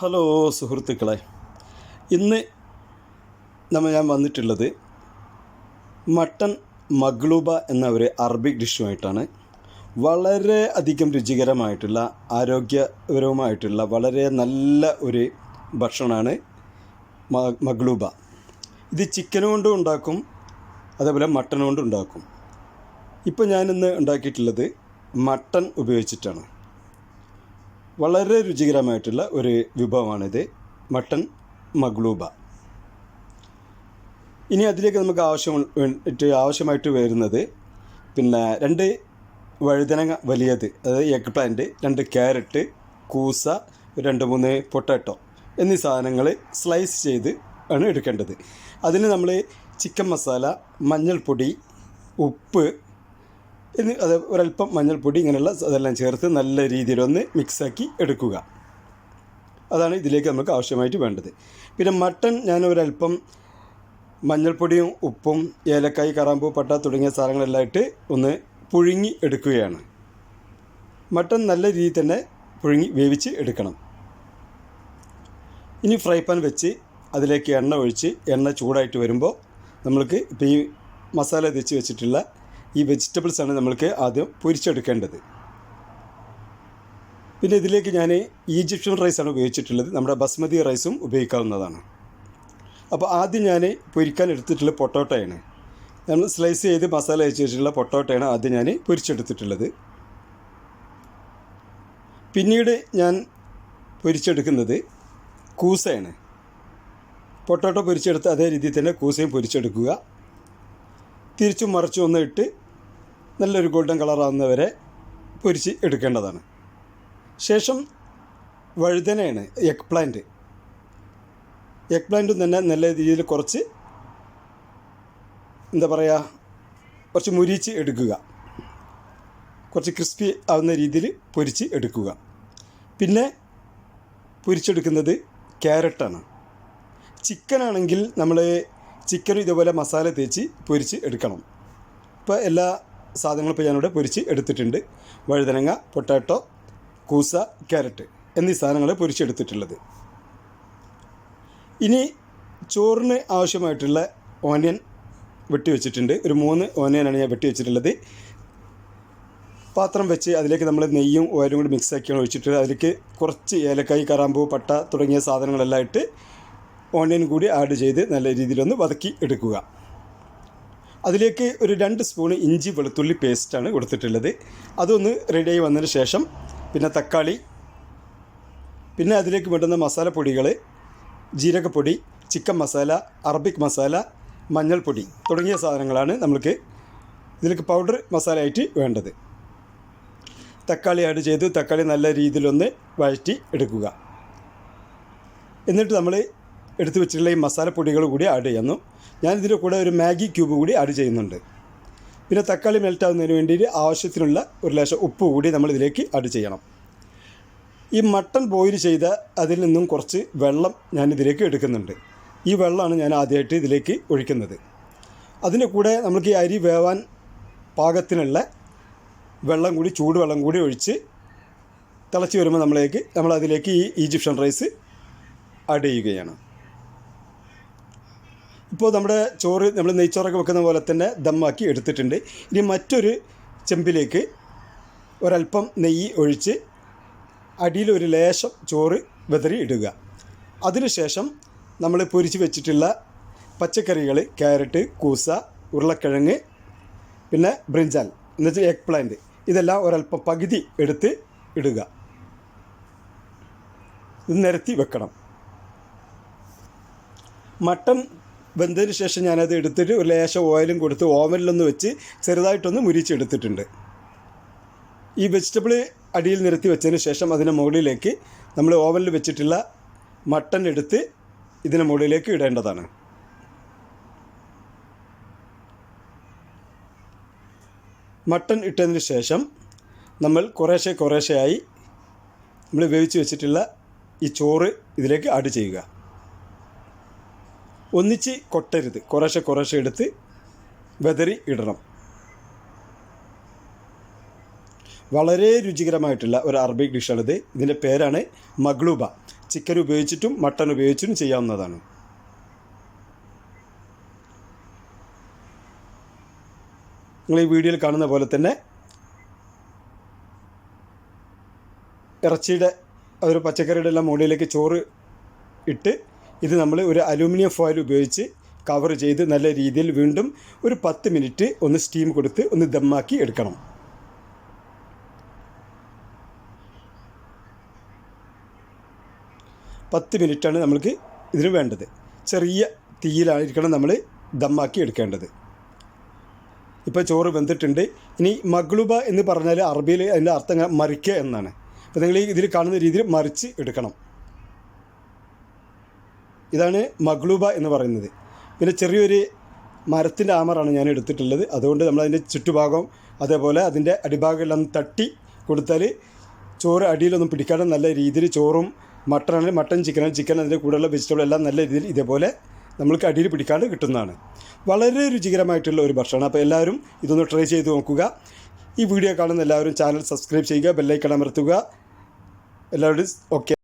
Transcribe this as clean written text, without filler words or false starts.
Hello സുഹൃത്തുക്കളെ, ഇന്ന് ഞാൻ വന്നിട്ടുള്ളത് മട്ടൺ മഗ്ലൂബ എന്ന ഒരു അറബിക് ഡിഷുമായിട്ടാണ്. വളരെ അധികം രുചികരമായിട്ടുള്ള ആരോഗ്യപരവുമായിട്ടുള്ള വളരെ നല്ല ഒരു ഭക്ഷണമാണ് മഗ്ലൂബ. ഇത് ചിക്കൻ കൊണ്ടും ഉണ്ടാക്കും, അതേപോലെ മട്ടൺ കൊണ്ടും ഉണ്ടാക്കും. ഇപ്പോൾ ഞാനിന്ന് ഉണ്ടാക്കിയിട്ടുള്ളത് മട്ടൺ ഉപയോഗിച്ചിട്ടാണ്. വളരെ രുചികരമായിട്ടുള്ള ഒരു വിഭവമാണിത്, മട്ടൺ മഗ്ലൂബ. ഇനി അതിലേക്ക് നമുക്ക് ആവശ്യമായിട്ട് വരുന്നത് രണ്ട് വഴുതനങ്ങ വലിയത്, അതായത് എഗ് പ്ലാന്റ്, 2 ക്യാരറ്റ്, കൂസ, 2-3 പൊട്ടാറ്റോ എന്നീ സാധനങ്ങൾ സ്ലൈസ് ചെയ്ത് ആണ് എടുക്കേണ്ടത്. അതിന് നമ്മൾ ചിക്കൻ മസാല, മഞ്ഞൾപ്പൊടി, ഉപ്പ് അത് ഒരല്പം മഞ്ഞൾപ്പൊടി ഇങ്ങനെയുള്ള അതെല്ലാം ചേർത്ത് നല്ല രീതിയിലൊന്ന് മിക്സാക്കി എടുക്കുക. അതാണ് ഇതിലേക്ക് നമുക്ക് ആവശ്യമായിട്ട് വേണ്ടത്. പിന്നെ മട്ടൺ ഞാൻ ഒരല്പം മഞ്ഞൾപ്പൊടിയും ഉപ്പും ഏലക്കായ്, കറാമ്പൂ, പട്ട തുടങ്ങിയ സാധനങ്ങളെല്ലാം ഇട്ട് ഒന്ന് പുഴുങ്ങി എടുക്കുകയാണ്. മട്ടൺ നല്ല രീതിയിൽ തന്നെ പുഴുങ്ങി വേവിച്ച് എടുക്കണം. ഇനി ഫ്രൈ പാൻ വെച്ച് അതിലേക്ക് എണ്ണ ഒഴിച്ച് എണ്ണ ചൂടായിട്ട് വരുമ്പോൾ നമ്മൾക്ക് ഇപ്പോൾ ഈ മസാല തേച്ച് വെച്ചിട്ടുള്ള ഈ വെജിറ്റബിൾസാണ് നമ്മൾക്ക് ആദ്യം പൊരിച്ചെടുക്കേണ്ടത്. പിന്നെ ഇതിലേക്ക് ഞാൻ ഈജിപ്ഷ്യൻ റൈസാണ് ഉപയോഗിച്ചിട്ടുള്ളത്. നമ്മുടെ ബസ്മതി റൈസും ഉപയോഗിക്കാവുന്നതാണ്. അപ്പോൾ ആദ്യം ഞാൻ പൊരിക്കാൻ എടുത്തിട്ടുള്ള പൊട്ടോട്ടോയാണ്. നമ്മൾ സ്ലൈസ് ചെയ്ത് മസാല വെച്ച് വെച്ചിട്ടുള്ള പൊട്ടോട്ടോയാണ് ആദ്യം ഞാൻ പൊരിച്ചെടുത്തിട്ടുള്ളത്. പിന്നീട് ഞാൻ പൊരിച്ചെടുക്കുന്നത് കൂസയാണ്. പൊട്ടോട്ടോ പൊരിച്ചെടുത്ത് അതേ രീതിയിൽ തന്നെ കൂസയും പൊരിച്ചെടുക്കുക. തിരിച്ചും മറിച്ചും ഒന്ന് ഇട്ട് നല്ലൊരു ഗോൾഡൻ കളറാകുന്നവരെ പൊരിച്ച് എടുക്കേണ്ടതാണ്. ശേഷം വഴുതനയാണ്, എഗ് പ്ലാന്റും തന്നെ നല്ല രീതിയിൽ കുറച്ച് കുറച്ച് മുരിച്ച് എടുക്കുക. കുറച്ച് ക്രിസ്പി ആവുന്ന രീതിയിൽ പൊരിച്ച് എടുക്കുക. പിന്നെ പൊരിച്ചെടുക്കുന്നത് ക്യാരറ്റാണ്. ചിക്കനാണെങ്കിൽ നമ്മൾ ചിക്കനും ഇതുപോലെ മസാല തേച്ച് പൊരിച്ച് എടുക്കണം. ഇപ്പോൾ എല്ലാ സാധനങ്ങളും ഇപ്പോൾ ഞാനിവിടെ പൊരിച്ച് എടുത്തിട്ടുണ്ട്. വഴുതനങ്ങ, പൊട്ടാറ്റോ, കൂസ, ക്യാരറ്റ് എന്നീ സാധനങ്ങൾ പൊരിച്ചെടുത്തിട്ടുള്ളത്. ഇനി ചോറിന് ആവശ്യമായിട്ടുള്ള ഓനിയൻ വെട്ടി വെച്ചിട്ടുണ്ട്. ഒരു 3 ഓനിയനാണ് ഞാൻ വെട്ടി വെച്ചിട്ടുള്ളത്. പാത്രം വെച്ച് അതിലേക്ക് നമ്മൾ നെയ്യും ഓയിലും കൂടി മിക്സാക്കിയാണ് ഒഴിച്ചിട്ട് അതിലേക്ക് കുറച്ച് ഏലക്കായ്, കറാമ്പൂ, പട്ട തുടങ്ങിയ സാധനങ്ങളെല്ലാം ഇട്ട് ഓണിയൻ കൂടി ആഡ് ചെയ്ത് നല്ല രീതിയിലൊന്ന് വതക്കി എടുക്കുക. അതിലേക്ക് ഒരു 2 സ്പൂൺ ഇഞ്ചി വെളുത്തുള്ളി പേസ്റ്റാണ് കൊടുത്തിട്ടുള്ളത്. അതൊന്ന് റെഡിയായി വന്നതിന് ശേഷം പിന്നെ തക്കാളി, പിന്നെ അതിലേക്ക് വേണ്ടുന്ന മസാലപ്പൊടികൾ ജീരകപ്പൊടി, ചിക്കൻ മസാല, അറബിക് മസാല, മഞ്ഞൾപ്പൊടി തുടങ്ങിയ സാധനങ്ങളാണ് നമ്മൾക്ക് ഇതിലേക്ക് പൗഡർ മസാലയായിട്ട് വേണ്ടത്. തക്കാളി ആഡ് ചെയ്ത് തക്കാളി നല്ല രീതിയിലൊന്ന് വഴറ്റി എടുക്കുക. എന്നിട്ട് നമ്മൾ എടുത്ത് വെച്ചിട്ടുള്ള ഈ മസാലപ്പൊടികൾ കൂടി ആഡ് ചെയ്യുന്നു. ഞാനിതിൻ്റെ കൂടെ ഒരു മാഗി ക്യൂബ് കൂടി ആഡ് ചെയ്യുന്നുണ്ട്. പിന്നെ തക്കാളി മെൽറ്റാവുന്നതിന് വേണ്ടിയിട്ട് ആവശ്യത്തിനുള്ള ഒരു ലേശം ഉപ്പ് കൂടി നമ്മൾ ഇതിലേക്ക് ആഡ് ചെയ്യണം. ഈ മട്ടൺ ബോയിൽ ചെയ്ത അതിൽ നിന്നും കുറച്ച് വെള്ളം ഞാനിതിലേക്ക് എടുക്കുന്നുണ്ട്. ഈ വെള്ളമാണ് ഞാൻ ആദ്യമായിട്ട് ഇതിലേക്ക് ഒഴിക്കുന്നത്. അതിൻ്റെ കൂടെ നമുക്ക് ഈ അരി വേവാൻ പാകത്തിനുള്ള വെള്ളം കൂടി, ചൂടുവെള്ളം കൂടി ഒഴിച്ച് തിളച്ച് വരുമ്പോൾ നമ്മളതിലേക്ക് ഈ ഈജിപ്ഷ്യൻ റൈസ് ആഡ് ചെയ്യുകയാണ്. ഇപ്പോൾ നമ്മുടെ ചോറ് നമ്മൾ നെയ്ച്ചോറൊക്കെ വെക്കുന്ന പോലെ തന്നെ ദമ്മാക്കി എടുത്തിട്ടുണ്ട്. ഇനി മറ്റൊരു ചെമ്പിലേക്ക് ഒരല്പം നെയ്യ് ഒഴിച്ച് അടിയിലൊരു ലേശം ചോറ് വെതറി ഇടുക. അതിനുശേഷം നമ്മൾ പൊരിച്ച് വെച്ചിട്ടുള്ള പച്ചക്കറികൾ, ക്യാരറ്റ്, കൂസ, ഉരുളക്കിഴങ്ങ്, പിന്നെ ബ്രിഞ്ചാൽ എന്നുവെച്ചാൽ എഗ് പ്ലാന്റ്, ഇതെല്ലാം ഒരല്പം പകുതി എടുത്ത് ഇടുക. ഇത് നിരത്തി വെക്കണം. മട്ടൺ വെന്തതിന് ശേഷം ഞാനത് എടുത്തിട്ട് ഒരു ലേശം ഓയിലും കൊടുത്ത് ഓവനിലൊന്ന് വെച്ച് ചെറുതായിട്ടൊന്ന് മുരിച്ചെടുത്തിട്ടുണ്ട്. ഈ വെജിറ്റബിൾ അടിയിൽ നിരത്തി വെച്ചതിന് ശേഷം അതിന് മുകളിലേക്ക് നമ്മൾ ഓവനിൽ വെച്ചിട്ടുള്ള മട്ടൺ എടുത്ത് ഇതിന് മുകളിലേക്ക് ഇടേണ്ടതാണ്. മട്ടൺ ഇട്ടതിന് ശേഷം നമ്മൾ കുറേശ്ശെയായി നമ്മൾ വേവിച്ച് വെച്ചിട്ടുള്ള ഈ ചോറ് ഇതിലേക്ക് ആഡ് ചെയ്യുക. ഒന്നിച്ച് കൊട്ടരുത്, കുറേശ്ശെ എടുത്ത് വെതറി ഇടണം. വളരെ രുചികരമായിട്ടുള്ള ഒരു അറബിക് ഡിഷാണിത്. ഇതിൻ്റെ പേരാണ് മഗ്ലൂബ. ചിക്കൻ ഉപയോഗിച്ചിട്ടും മട്ടൺ ഉപയോഗിച്ചിട്ടും ചെയ്യാവുന്നതാണ്. നിങ്ങൾ ഈ വീഡിയോയിൽ കാണുന്ന പോലെ തന്നെ ഇറച്ചിയുടെ ഒരു പച്ചക്കറിയുടെ എല്ലാം മുകളിലേക്ക് ചോറ് ഇട്ട് ഇത് നമ്മൾ ഒരു അലൂമിനിയം ഫോയിൽ ഉപയോഗിച്ച് കവർ ചെയ്ത് നല്ല രീതിയിൽ വീണ്ടും ഒരു 10 മിനിറ്റ് ഒന്ന് സ്റ്റീം കൊടുത്ത് ഒന്ന് ദമ്മാക്കി എടുക്കണം. പത്ത് മിനിറ്റാണ് നമ്മൾക്ക് ഇതിന് വേണ്ടത്. ചെറിയ തീയിലായിരിക്കണം നമ്മൾ ദമ്മാക്കി എടുക്കേണ്ടത്. ഇപ്പോൾ ചോറ് വെന്തിട്ടുണ്ട്. ഇനി മഗ്ലുബ എന്ന് പറഞ്ഞാൽ അറബിയിൽ അതിൻ്റെ അർത്ഥം മറിക്കുക എന്നാണ്. അപ്പോൾ നിങ്ങൾ ഇതിൽ കാണുന്ന രീതിയിൽ മറിച്ച് എടുക്കണം. ഇതാണ് മഗ്ലുബ എന്ന് പറയുന്നത്. പിന്നെ ചെറിയൊരു മരത്തിൻ്റെ ആമറാണ് ഞാൻ എടുത്തിട്ടുള്ളത്. അതുകൊണ്ട് നമ്മളതിൻ്റെ ചുറ്റുഭാഗം അതേപോലെ അതിൻ്റെ അടിഭാഗമെല്ലാം തട്ടി കൊടുത്താൽ ചോറ് അടിയിലൊന്നും പിടിക്കാതെ നല്ല രീതിയിൽ ചോറും മട്ടനാണെങ്കിൽ മട്ടൻ, ചിക്കൻ അതിൻ്റെ കൂടെയുള്ള വെജിറ്റബിൾ എല്ലാം നല്ല രീതിയിൽ ഇതേപോലെ നമ്മൾക്ക് അടിയിൽ പിടിക്കാണ്ട് കിട്ടുന്നതാണ്. വളരെ രുചികരമായിട്ടുള്ള ഒരു ഭക്ഷണമാണ്. അപ്പോൾ എല്ലാവരും ഇതൊന്ന് ട്രൈ ചെയ്ത് നോക്കുക. ഈ വീഡിയോ കാണുന്ന എല്ലാവരും ചാനൽ സബ്സ്ക്രൈബ് ചെയ്യുക, ബെല്ലൈക്കൺ അമർത്തുക. എല്ലാവരും ഓക്കെ.